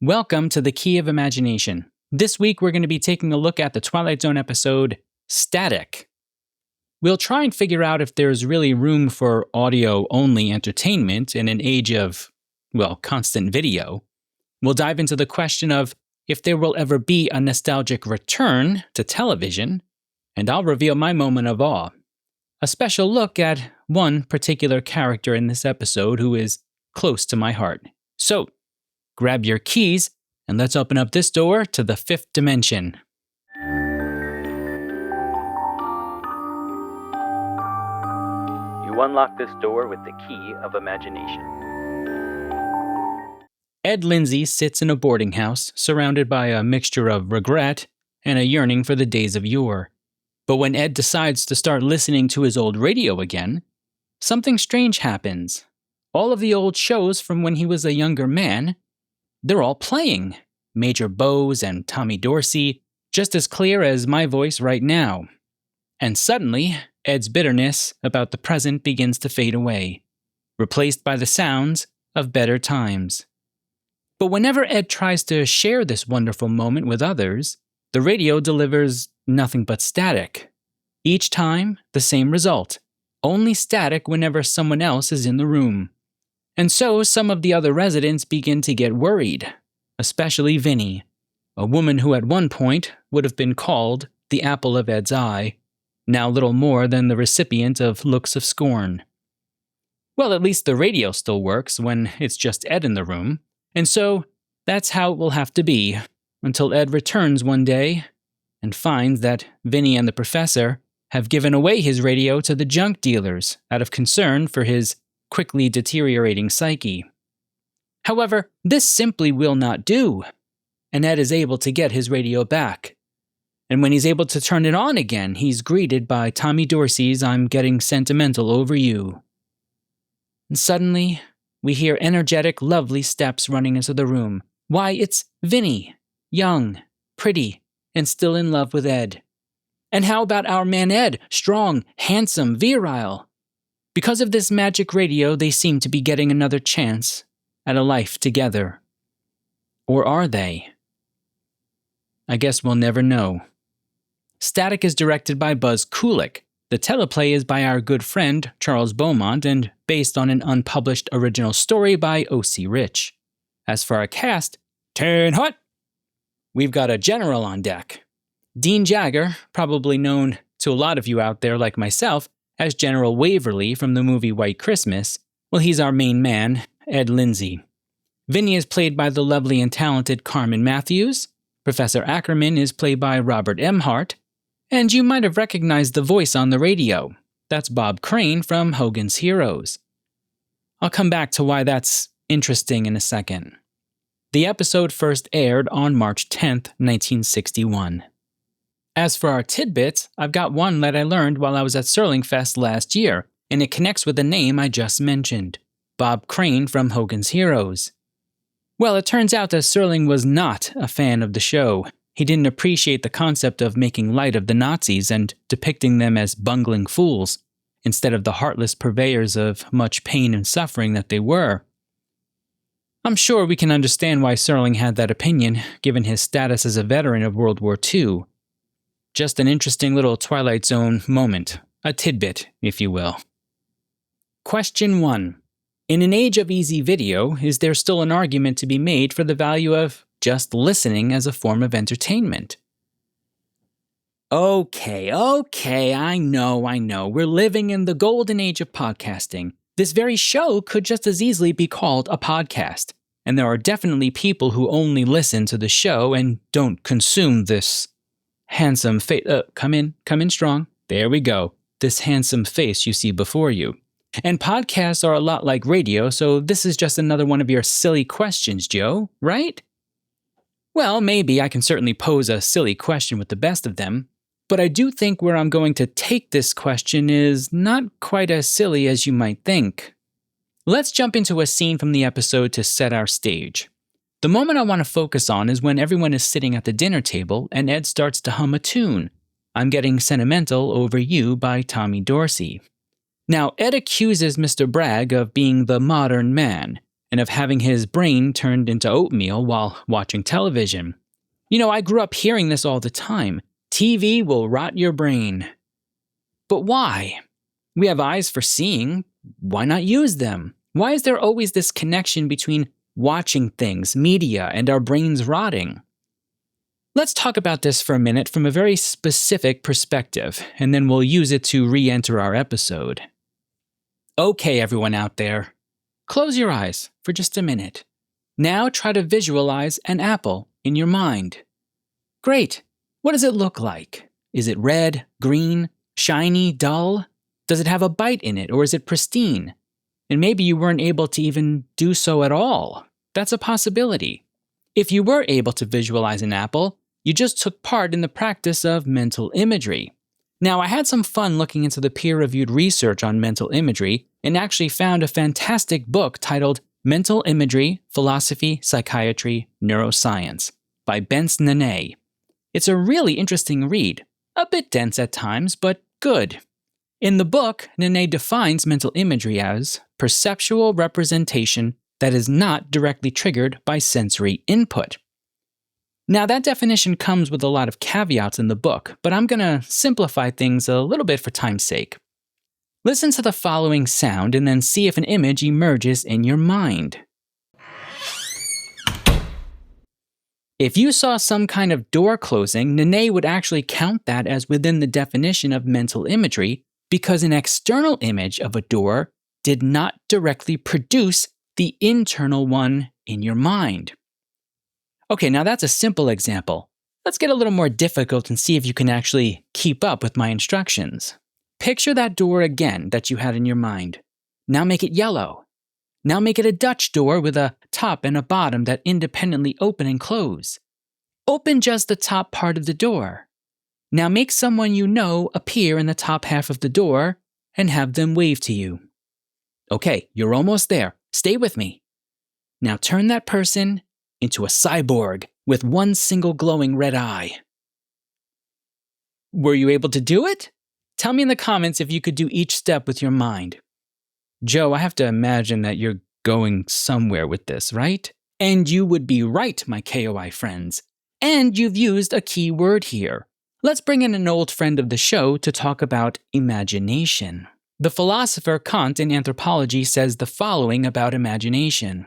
Welcome to the Key of Imagination. This week we're going to be taking a look at the Twilight Zone episode, Static. We'll try and figure out if there's really room for audio-only entertainment in an age of, constant video. We'll dive into the question of if there will ever be a nostalgic return to television, and I'll reveal my moment of awe. A special look at one particular character in this episode who is close to my heart. So, grab your keys and let's open up this door to the fifth dimension. You unlock this door with the key of imagination. Ed Lindsay sits in a boarding house surrounded by a mixture of regret and a yearning for the days of yore. But when Ed decides to start listening to his old radio again, something strange happens. All of the old shows from when he was a younger man, they're all playing. Major Bose and Tommy Dorsey, just as clear as my voice right now. And suddenly, Ed's bitterness about the present begins to fade away, replaced by the sounds of better times. But whenever Ed tries to share this wonderful moment with others, the radio delivers nothing but static. Each time, the same result. Only static whenever someone else is in the room. And so some of the other residents begin to get worried, especially Vinnie, a woman who at one point would have been called the apple of Ed's eye, now little more than the recipient of looks of scorn. Well, at least the radio still works when it's just Ed in the room, and so that's how it will have to be until Ed returns one day and finds that Vinnie and the professor have given away his radio to the junk dealers out of concern for his quickly deteriorating psyche. However, this simply will not do, and Ed is able to get his radio back. And when he's able to turn it on again, he's greeted by Tommy Dorsey's "I'm getting sentimental over you." And suddenly, we hear energetic, lovely steps running into the room. Why, it's Vinnie, young, pretty, and still in love with Ed. And how about our man Ed, strong, handsome, virile? Because of this magic radio, they seem to be getting another chance at a life together. Or are they? I guess we'll never know. Static is directed by Buzz Kulik. The teleplay is by our good friend Charles Beaumont and based on an unpublished original story by O.C. Rich. As for our cast, turn hot! We've got a general on deck. Dean Jagger, probably known to a lot of you out there like myself as General Waverly from the movie White Christmas, well, he's our main man, Ed Lindsay. Vinnie is played by the lovely and talented Carmen Matthews. Professor Ackerman is played by Robert M. Hart. And you might have recognized the voice on the radio. That's Bob Crane from Hogan's Heroes. I'll come back to why that's interesting in a second. The episode first aired on March 10th, 1961. As for our tidbits, I've got one that I learned while I was at Serling Fest last year, and it connects with the name I just mentioned, Bob Crane from Hogan's Heroes. Well, it turns out that Serling was not a fan of the show. He didn't appreciate the concept of making light of the Nazis and depicting them as bungling fools, instead of the heartless purveyors of much pain and suffering that they were. I'm sure we can understand why Serling had that opinion, given his status as a veteran of World War II. Just an interesting little Twilight Zone moment, a tidbit, if you will. Question 1. In an age of easy video, is there still an argument to be made for the value of just listening as a form of entertainment? Okay, I know. We're living in the golden age of podcasting. This very show could just as easily be called a podcast. And there are definitely people who only listen to the show and don't consume this handsome face. Come in strong. There we go. This handsome face you see before you. And podcasts are a lot like radio, so this is just another one of your silly questions, Joe, right? Well, maybe I can certainly pose a silly question with the best of them, but I do think where I'm going to take this question is not quite as silly as you might think. Let's jump into a scene from the episode to set our stage. The moment I want to focus on is when everyone is sitting at the dinner table and Ed starts to hum a tune, "I'm Getting Sentimental Over You" by Tommy Dorsey. Now, Ed accuses Mr. Bragg of being the modern man, and of having his brain turned into oatmeal while watching television. I grew up hearing this all the time. TV will rot your brain. But why? We have eyes for seeing. Why not use them? Why is there always this connection between watching things, media, and our brains rotting? Let's talk about this for a minute from a very specific perspective, and then we'll use it to re-enter our episode. Okay, everyone out there, close your eyes for just a minute. Now try to visualize an apple in your mind. Great. What does it look like? Is it red, green, shiny, dull? Does it have a bite in it, or is it pristine? And maybe you weren't able to even do so at all. That's a possibility. If you were able to visualize an apple, you just took part in the practice of mental imagery. Now, I had some fun looking into the peer-reviewed research on mental imagery and actually found a fantastic book titled Mental Imagery, Philosophy, Psychiatry, Neuroscience by Bence Nene. It's a really interesting read, a bit dense at times, but good. In the book, Nene defines mental imagery as perceptual representation that is not directly triggered by sensory input. Now, that definition comes with a lot of caveats in the book, but I'm going to simplify things a little bit for time's sake. Listen to the following sound and then see if an image emerges in your mind. If you saw some kind of door closing, Nene would actually count that as within the definition of mental imagery because an external image of a door did not directly produce the internal one in your mind. Okay, now that's a simple example. Let's get a little more difficult and see if you can actually keep up with my instructions. Picture that door again that you had in your mind. Now make it yellow. Now make it a Dutch door with a top and a bottom that independently open and close. Open just the top part of the door. Now make someone you know appear in the top half of the door and have them wave to you. Okay, you're almost there. Stay with me. Now turn that person into a cyborg with one single glowing red eye. Were you able to do it? Tell me in the comments if you could do each step with your mind. Joe, I have to imagine that you're going somewhere with this, right? And you would be right, my KOI friends. And you've used a key word here. Let's bring in an old friend of the show to talk about imagination. The philosopher Kant in anthropology says the following about imagination.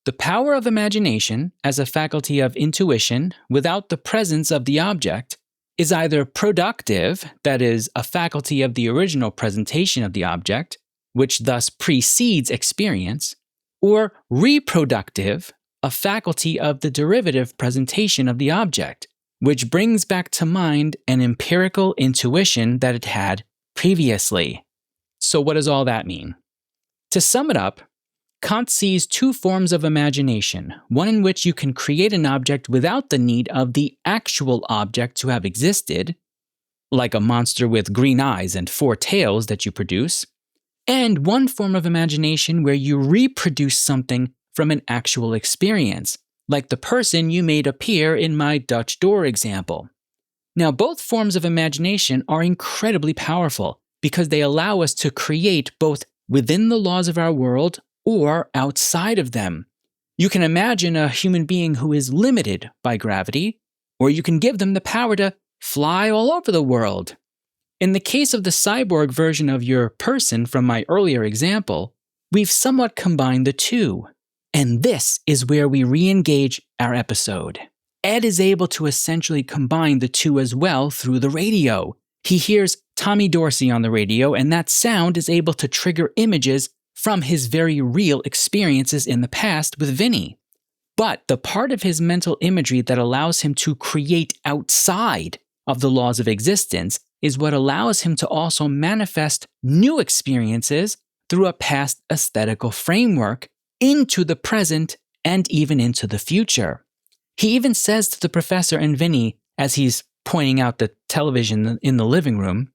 The power of imagination, as a faculty of intuition without the presence of the object, is either productive, that is, a faculty of the original presentation of the object, which thus precedes experience, or reproductive, a faculty of the derivative presentation of the object, which brings back to mind an empirical intuition that it had previously. So what does all that mean? To sum it up, Kant sees two forms of imagination, one in which you can create an object without the need of the actual object to have existed, like a monster with green eyes and 4 tails that you produce, and one form of imagination where you reproduce something from an actual experience, like the person you made appear in my Dutch door example. Now, both forms of imagination are incredibly powerful because they allow us to create both within the laws of our world or outside of them. You can imagine a human being who is limited by gravity, or you can give them the power to fly all over the world. In the case of the cyborg version of your person from my earlier example, we've somewhat combined the two. And this is where we re-engage our episode. Ed is able to essentially combine the two as well through the radio. He hears Tommy Dorsey on the radio, and that sound is able to trigger images from his very real experiences in the past with Vinnie. But the part of his mental imagery that allows him to create outside of the laws of existence is what allows him to also manifest new experiences through a past aesthetical framework into the present and even into the future. He even says to the professor and Vinnie, as he's pointing out the television in the living room,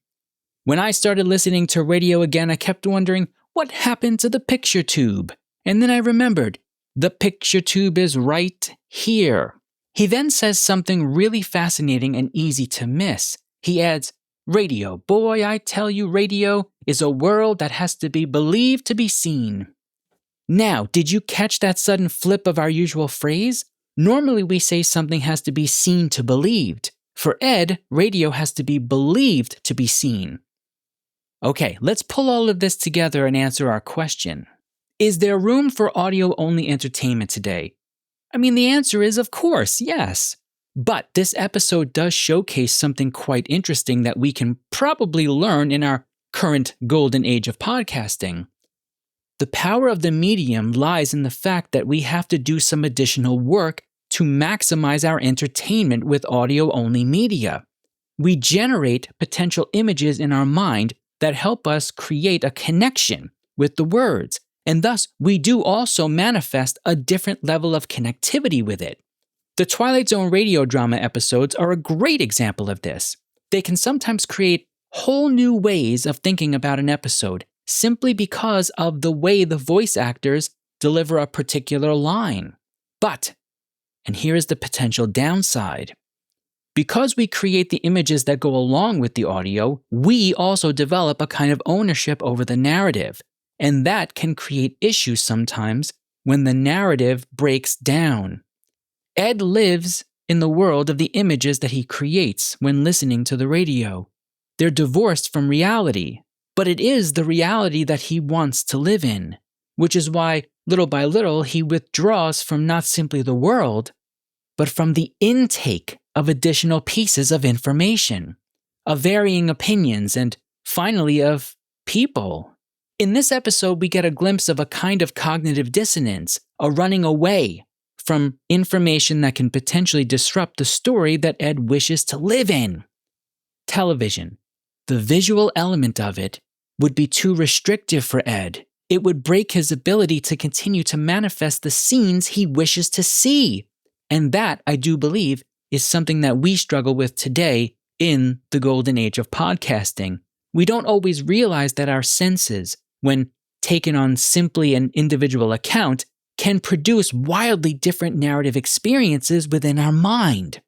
"When I started listening to radio again, I kept wondering, what happened to the picture tube? And then I remembered, the picture tube is right here." He then says something really fascinating and easy to miss. He adds, "Radio, boy, I tell you, radio is a world that has to be believed to be seen." Now, did you catch that sudden flip of our usual phrase? Normally we say something has to be seen to believed. For Ed, radio has to be believed to be seen. Okay, let's pull all of this together and answer our question. Is there room for audio-only entertainment today? I mean, the answer is, of course, yes. But this episode does showcase something quite interesting that we can probably learn in our current golden age of podcasting. The power of the medium lies in the fact that we have to do some additional work to maximize our entertainment with audio-only media. We generate potential images in our mind that help us create a connection with the words, and thus we do also manifest a different level of connectivity with it. The Twilight Zone radio drama episodes are a great example of this. They can sometimes create whole new ways of thinking about an episode simply because of the way the voice actors deliver a particular line. But, and here is the potential downside, because we create the images that go along with the audio, we also develop a kind of ownership over the narrative, and that can create issues sometimes when the narrative breaks down. Ed lives in the world of the images that he creates when listening to the radio. They're divorced from reality, but it is the reality that he wants to live in, which is why, little by little, he withdraws from not simply the world, but from the intake of additional pieces of information, of varying opinions, and finally of people. In this episode, we get a glimpse of a kind of cognitive dissonance, a running away from information that can potentially disrupt the story that Ed wishes to live in. Television, the visual element of it, would be too restrictive for Ed. It would break his ability to continue to manifest the scenes he wishes to see. And that, I do believe, is something that we struggle with today in the golden age of podcasting. We don't always realize that our senses, when taken on simply an individual account, can produce wildly different narrative experiences within our mind.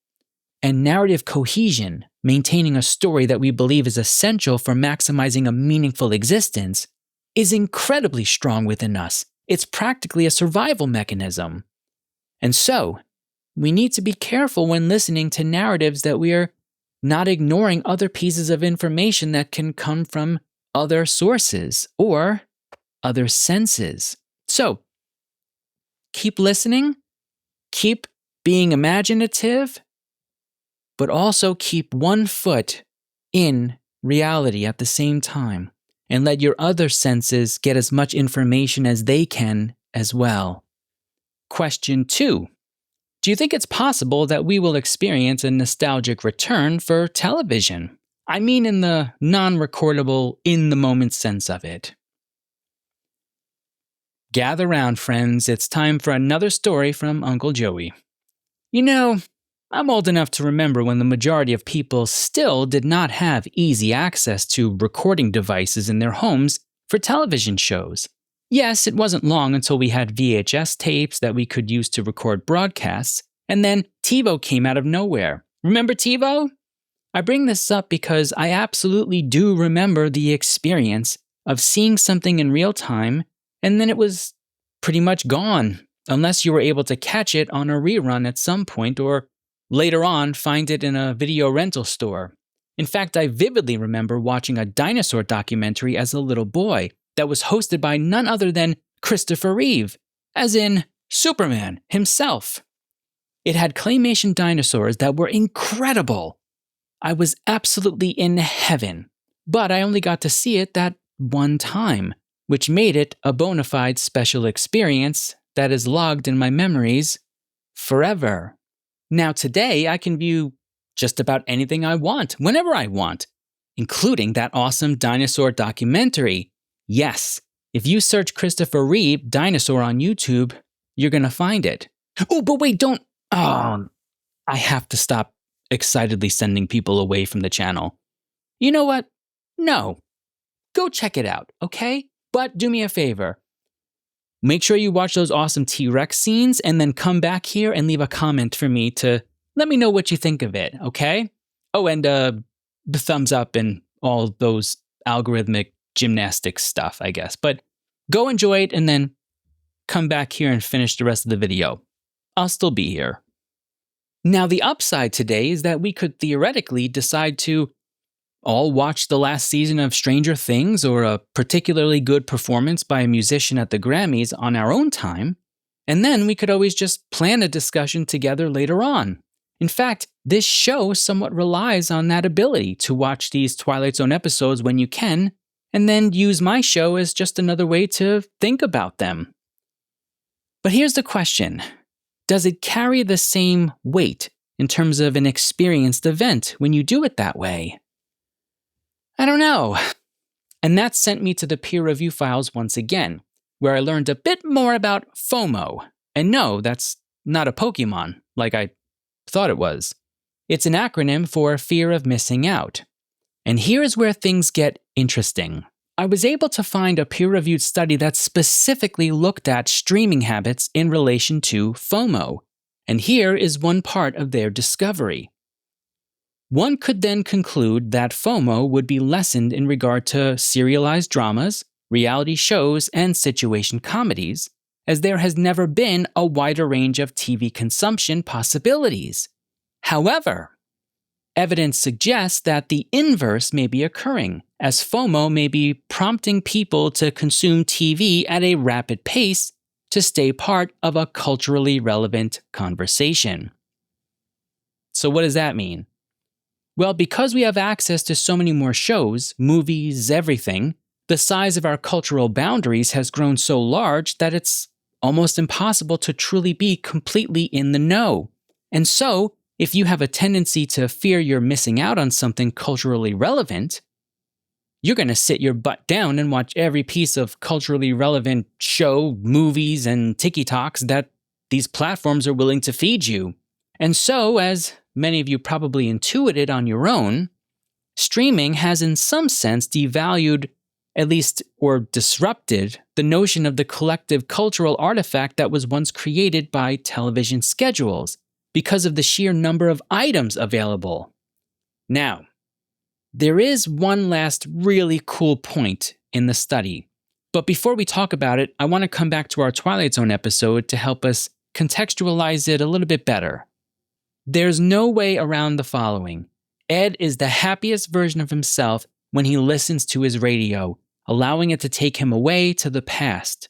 And narrative cohesion, maintaining a story that we believe is essential for maximizing a meaningful existence, is incredibly strong within us. It's practically a survival mechanism. And so, we need to be careful when listening to narratives that we are not ignoring other pieces of information that can come from other sources or other senses. So, keep listening, keep being imaginative, but also keep one foot in reality at the same time, and let your other senses get as much information as they can as well. Question 2. Do you think it's possible that we will experience a nostalgic return for television? I mean in the non-recordable, in-the-moment sense of it. Gather round, friends. It's time for another story from Uncle Joey. You know, I'm old enough to remember when the majority of people still did not have easy access to recording devices in their homes for television shows. Yes, it wasn't long until we had VHS tapes that we could use to record broadcasts, and then TiVo came out of nowhere. Remember TiVo? I bring this up because I absolutely do remember the experience of seeing something in real time, and then it was pretty much gone, unless you were able to catch it on a rerun at some point or later on find it in a video rental store. In fact, I vividly remember watching a dinosaur documentary as a little boy that was hosted by none other than Christopher Reeve, as in Superman himself. It had claymation dinosaurs that were incredible. I was absolutely in heaven, but I only got to see it that one time, which made it a bona fide special experience that is logged in my memories forever. Now today, I can view just about anything I want, whenever I want, including that awesome dinosaur documentary. Yes, if you search Christopher Reeve dinosaur on YouTube, you're gonna find it. Oh, but wait, don't... Oh, I have to stop excitedly sending people away from the channel. You know what? No. Go check it out, okay? But do me a favor. Make sure you watch those awesome T-Rex scenes and then come back here and leave a comment for me to let me know what you think of it, okay? Oh, and the thumbs up and all those algorithmic gymnastics stuff, I guess. But go enjoy it and then come back here and finish the rest of the video. I'll still be here. Now, the upside today is that we could theoretically decide to all watch the last season of Stranger Things or a particularly good performance by a musician at the Grammys on our own time, and then we could always just plan a discussion together later on. In fact, this show somewhat relies on that ability to watch these Twilight Zone episodes when you can, and then use my show as just another way to think about them. But here's the question. Does it carry the same weight in terms of an experienced event when you do it that way? I don't know. And that sent me to the peer review files once again, where I learned a bit more about FOMO. And no, that's not a Pokemon, like I thought it was. It's an acronym for fear of missing out. And here is where things get interesting. I was able to find a peer-reviewed study that specifically looked at streaming habits in relation to FOMO, and here is one part of their discovery. One could then conclude that FOMO would be lessened in regard to serialized dramas, reality shows, and situation comedies, as there has never been a wider range of TV consumption possibilities. However, evidence suggests that the inverse may be occurring, as FOMO may be prompting people to consume TV at a rapid pace to stay part of a culturally relevant conversation. So what does that mean? Well, because we have access to so many more shows, movies, everything, the size of our cultural boundaries has grown so large that it's almost impossible to truly be completely in the know. And so, if you have a tendency to fear you're missing out on something culturally relevant, you're going to sit your butt down and watch every piece of culturally relevant show, movies, and TikToks that these platforms are willing to feed you. And so, as many of you probably intuited on your own, streaming has in some sense devalued, at least, or disrupted the notion of the collective cultural artifact that was once created by television schedules, because of the sheer number of items available. Now, there is one last really cool point in the study. But before we talk about it, I want to come back to our Twilight Zone episode to help us contextualize it a little bit better. There's no way around the following. Ed is the happiest version of himself when he listens to his radio, allowing it to take him away to the past.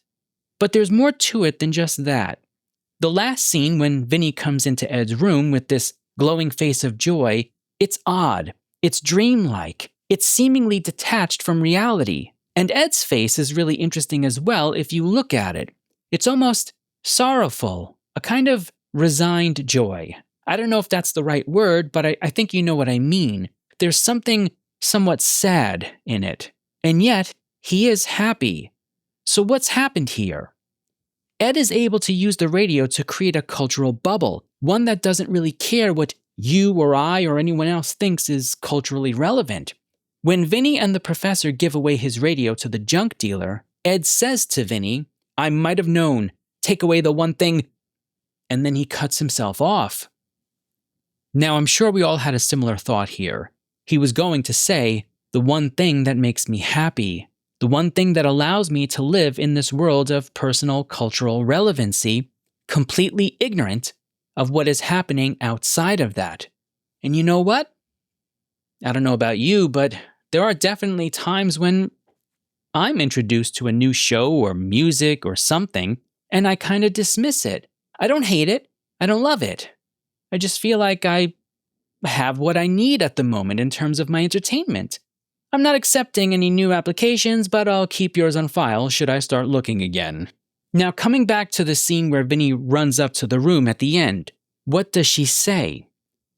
But there's more to it than just that. The last scene when Vinnie comes into Ed's room with this glowing face of joy, it's odd, it's dreamlike, it's seemingly detached from reality. And Ed's face is really interesting as well if you look at it. It's almost sorrowful, a kind of resigned joy. I don't know if that's the right word, but I think you know what I mean. There's something somewhat sad in it, and yet he is happy. So what's happened here? Ed is able to use the radio to create a cultural bubble, one that doesn't really care what you or I or anyone else thinks is culturally relevant. When Vinnie and the professor give away his radio to the junk dealer, Ed says to Vinnie, "I might have known, take away the one thing," and then he cuts himself off. Now, I'm sure we all had a similar thought here. He was going to say, the one thing that makes me happy, the one thing that allows me to live in this world of personal cultural relevancy, completely ignorant of what is happening outside of that. And you know what? I don't know about you, but there are definitely times when I'm introduced to a new show or music or something, and I kind of dismiss it. I don't hate it. I don't love it. I just feel like I have what I need at the moment in terms of my entertainment. I'm not accepting any new applications, but I'll keep yours on file should I start looking again. Now, coming back to the scene where Vinnie runs up to the room at the end, what does she say?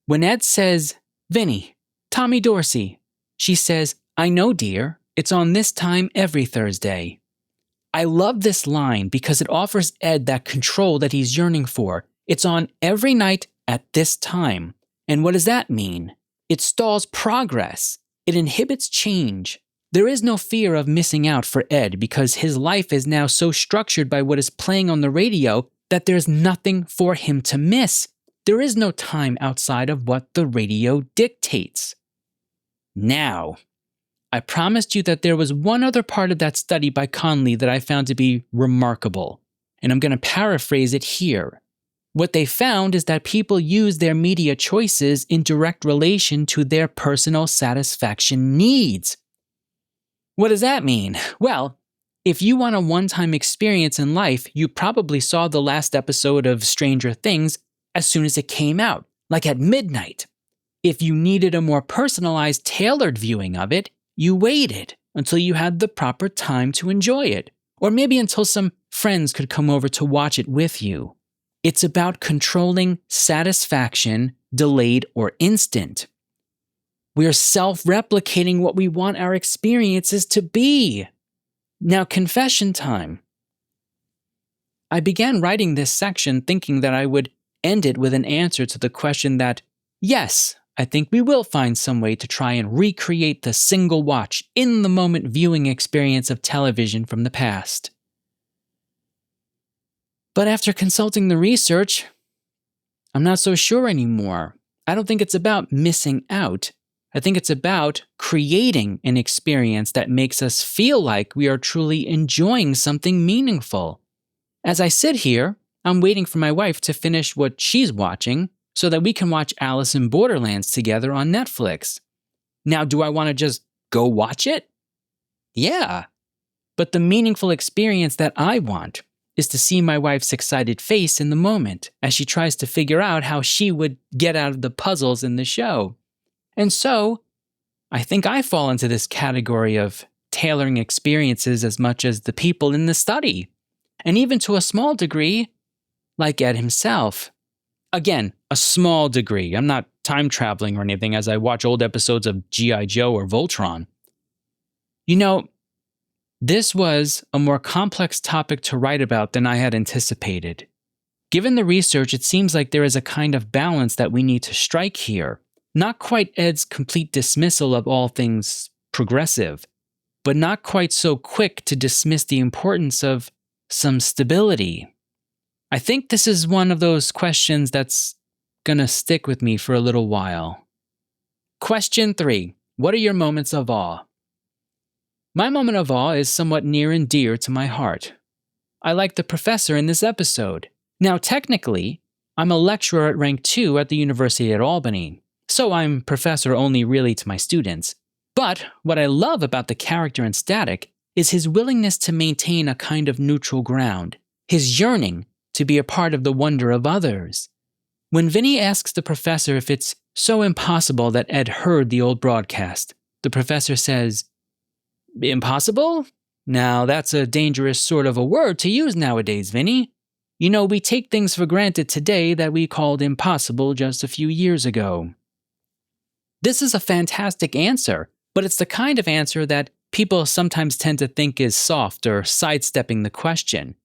When Ed says, "Vinnie, Tommy Dorsey," she says, "I know, dear. It's on this time every Thursday." I love this line because it offers Ed that control that he's yearning for. It's on every night at this time. And what does that mean? It stalls progress. It inhibits change. There is no fear of missing out for Ed because his life is now so structured by what is playing on the radio that there's nothing for him to miss. There is no time outside of what the radio dictates. Now, I promised you that there was one other part of that study by Conley that I found to be remarkable. and I'm going to paraphrase it here. What they found is that people use their media choices in direct relation to their personal satisfaction needs. What does that mean? Well, if you want a one-time experience in life, you probably saw the last episode of Stranger Things as soon as it came out, like at midnight. If you needed a more personalized, tailored viewing of it, you waited until you had the proper time to enjoy it, or maybe until some friends could come over to watch it with you. It's about controlling satisfaction, delayed or instant. We're self-replicating what we want our experiences to be. Now, confession time. I began writing this section thinking that I would end it with an answer to the question that, yes, I think we will find some way to try and recreate the single watch, in-the-moment viewing experience of television from the past. But after consulting the research, I'm not so sure anymore. I don't think it's about missing out. I think it's about creating an experience that makes us feel like we are truly enjoying something meaningful. As I sit here, I'm waiting for my wife to finish what she's watching so that we can watch Alice in Borderlands together on Netflix. Now, do I want to just go watch it? Yeah. But the meaningful experience that I want is to see my wife's excited face in the moment as she tries to figure out how she would get out of the puzzles in the show. And so, I think I fall into this category of tailoring experiences as much as the people in the study, and even to a small degree, like Ed himself. Again, a small degree. I'm not time traveling or anything as I watch old episodes of G.I. Joe or Voltron. You know, this was a more complex topic to write about than I had anticipated. Given the research, it seems like there is a kind of balance that we need to strike here. Not quite Ed's complete dismissal of all things progressive, but not quite so quick to dismiss the importance of some stability. I think this is one of those questions that's gonna stick with me for a little while. Question 3. What are your moments of awe? My moment of awe is somewhat near and dear to my heart. I like the professor in this episode. Now, technically, I'm a lecturer at rank 2 at the University at Albany, so I'm professor only really to my students. But what I love about the character in Static is his willingness to maintain a kind of neutral ground, his yearning to be a part of the wonder of others. When Vinnie asks the professor if it's so impossible that Ed heard the old broadcast, the professor says, "Impossible? Now that's a dangerous sort of a word to use nowadays, Vinnie. You know, we take things for granted today that we called impossible just a few years ago." This is a fantastic answer, but it's the kind of answer that people sometimes tend to think is soft or sidestepping the question.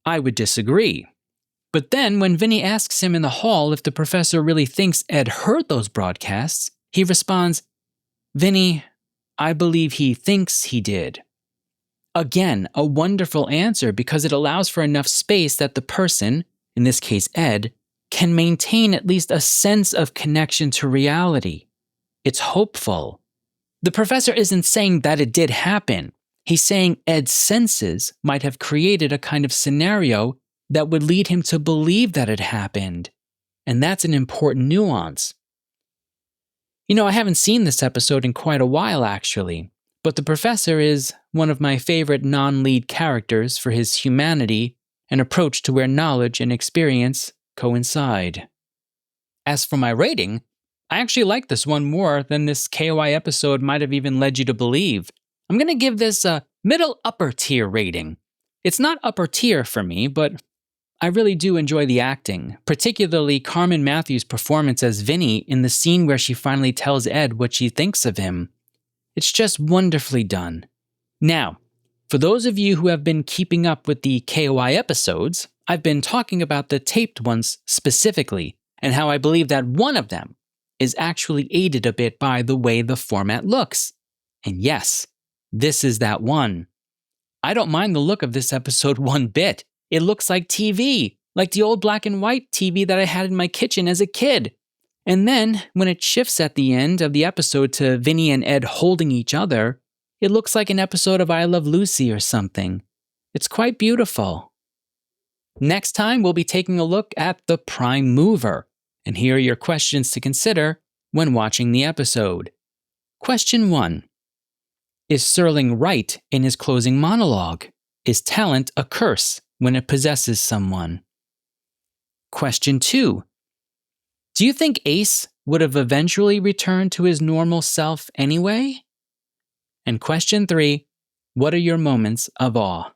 I would disagree. But then, when Vinnie asks him in the hall if the professor really thinks Ed heard those broadcasts, he responds, "Vinnie, I believe he thinks he did." Again, a wonderful answer because it allows for enough space that the person, in this case Ed, can maintain at least a sense of connection to reality. It's hopeful. The professor isn't saying that it did happen. He's saying Ed's senses might have created a kind of scenario that would lead him to believe that it happened. And that's an important nuance. You know, I haven't seen this episode in quite a while, actually, but the professor is one of my favorite non-lead characters for his humanity and approach to where knowledge and experience coincide. As for my rating, I actually like this one more than this KOI episode might have even led you to believe. I'm going to give this a middle upper tier rating. It's not upper tier for me, but I really do enjoy the acting, particularly Carmen Matthews' performance as Vinnie in the scene where she finally tells Ed what she thinks of him. It's just wonderfully done. Now, for those of you who have been keeping up with the KOI episodes, I've been talking about the taped ones specifically, and how I believe that one of them is actually aided a bit by the way the format looks. And yes, this is that one. I don't mind the look of this episode one bit. It looks like TV, like the old black and white TV that I had in my kitchen as a kid. And then, when it shifts at the end of the episode to Vinnie and Ed holding each other, it looks like an episode of I Love Lucy or something. It's quite beautiful. Next time, we'll be taking a look at the prime mover, and here are your questions to consider when watching the episode. Question 1. Is Serling right in his closing monologue? Is talent a curse when it possesses someone? Question 2. Do you think Ace would have eventually returned to his normal self anyway? And question 3. What are your moments of awe?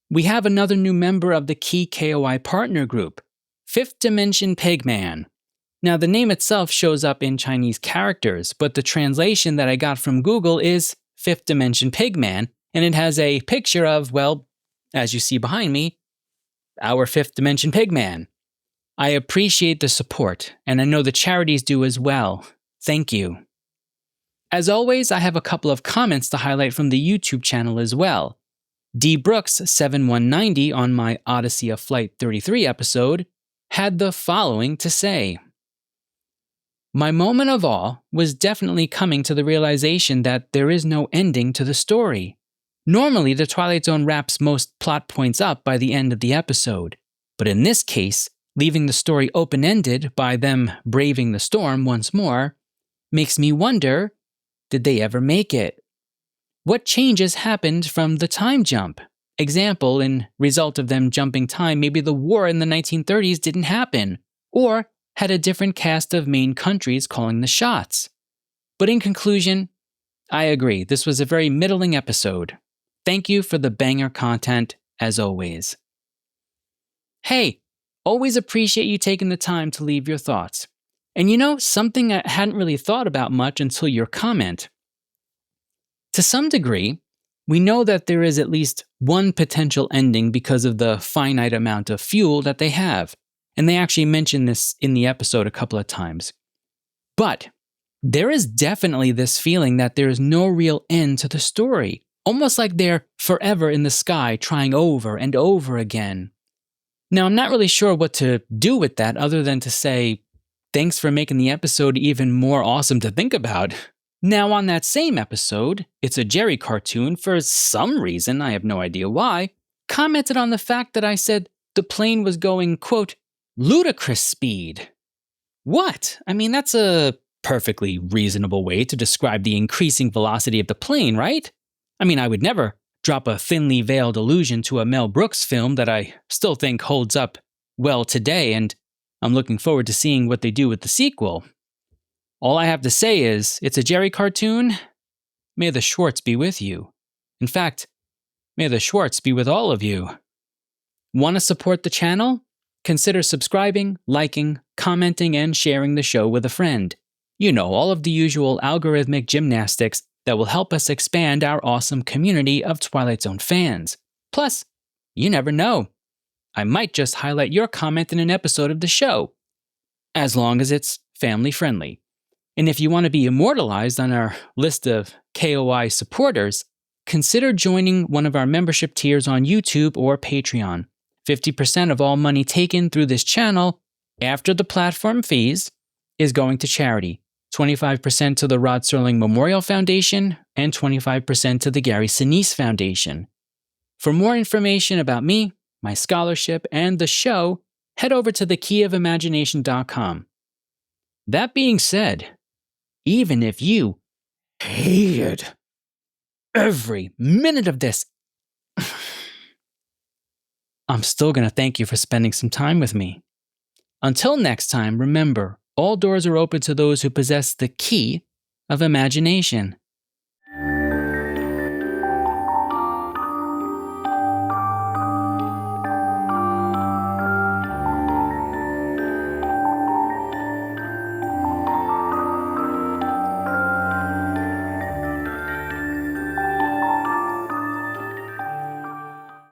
We have another new member of the key KOI partner group, Fifth Dimension Pigman. Now, the name itself shows up in Chinese characters, but the translation that I got from Google is Fifth Dimension Pigman, and it has a picture of, well, as you see behind me, our Fifth Dimension Pigman. I appreciate the support, and I know the charities do as well. Thank you. As always, I have a couple of comments to highlight from the YouTube channel as well. D. Brooks 7190 on my Odyssey of Flight 33 episode had the following to say. My moment of awe was definitely coming to the realization that there is no ending to the story. Normally, the Twilight Zone wraps most plot points up by the end of the episode, but in this case, leaving the story open-ended by them braving the storm once more makes me wonder, did they ever make it? What changes happened from the time jump? Example, in result of them jumping time, maybe the war in the 1930s didn't happen, or had a different cast of main countries calling the shots. But in conclusion, I agree, this was a very middling episode. Thank you for the banger content, as always. Hey, always appreciate you taking the time to leave your thoughts. And you know, something I hadn't really thought about much until your comment. To some degree, we know that there is at least one potential ending because of the finite amount of fuel that they have, and they actually mention this in the episode a couple of times. But there is definitely this feeling that there is no real end to the story, almost like they're forever in the sky trying over and over again. Now, I'm not really sure what to do with that other than to say, thanks for making the episode even more awesome to think about. Now, on that same episode, It's a Jerry cartoon, for some reason, I have no idea why, commented on the fact that I said the plane was going, quote, ludicrous speed. What? I mean, that's a perfectly reasonable way to describe the increasing velocity of the plane, right? I mean, I would never drop a thinly veiled allusion to a Mel Brooks film that I still think holds up well today, and I'm looking forward to seeing what they do with the sequel. All I have to say is, It's a Jerry cartoon. May the Schwartz be with you. In fact, may the Schwartz be with all of you. Want to support the channel? Consider subscribing, liking, commenting, and sharing the show with a friend. You know, all of the usual algorithmic gymnastics that will help us expand our awesome community of Twilight Zone fans. Plus, you never know. I might just highlight your comment in an episode of the show, as long as it's family friendly. And if you want to be immortalized on our list of KOI supporters, consider joining one of our membership tiers on YouTube or Patreon. 50% of all money taken through this channel, after the platform fees, is going to charity. 25% to the Rod Serling Memorial Foundation, and 25% to the Gary Sinise Foundation. For more information about me, my scholarship, and the show, head over to thekeyofImagination.com. That being said, even if you hated every minute of this, I'm still going to thank you for spending some time with me. Until next time, remember, all doors are open to those who possess the key of imagination.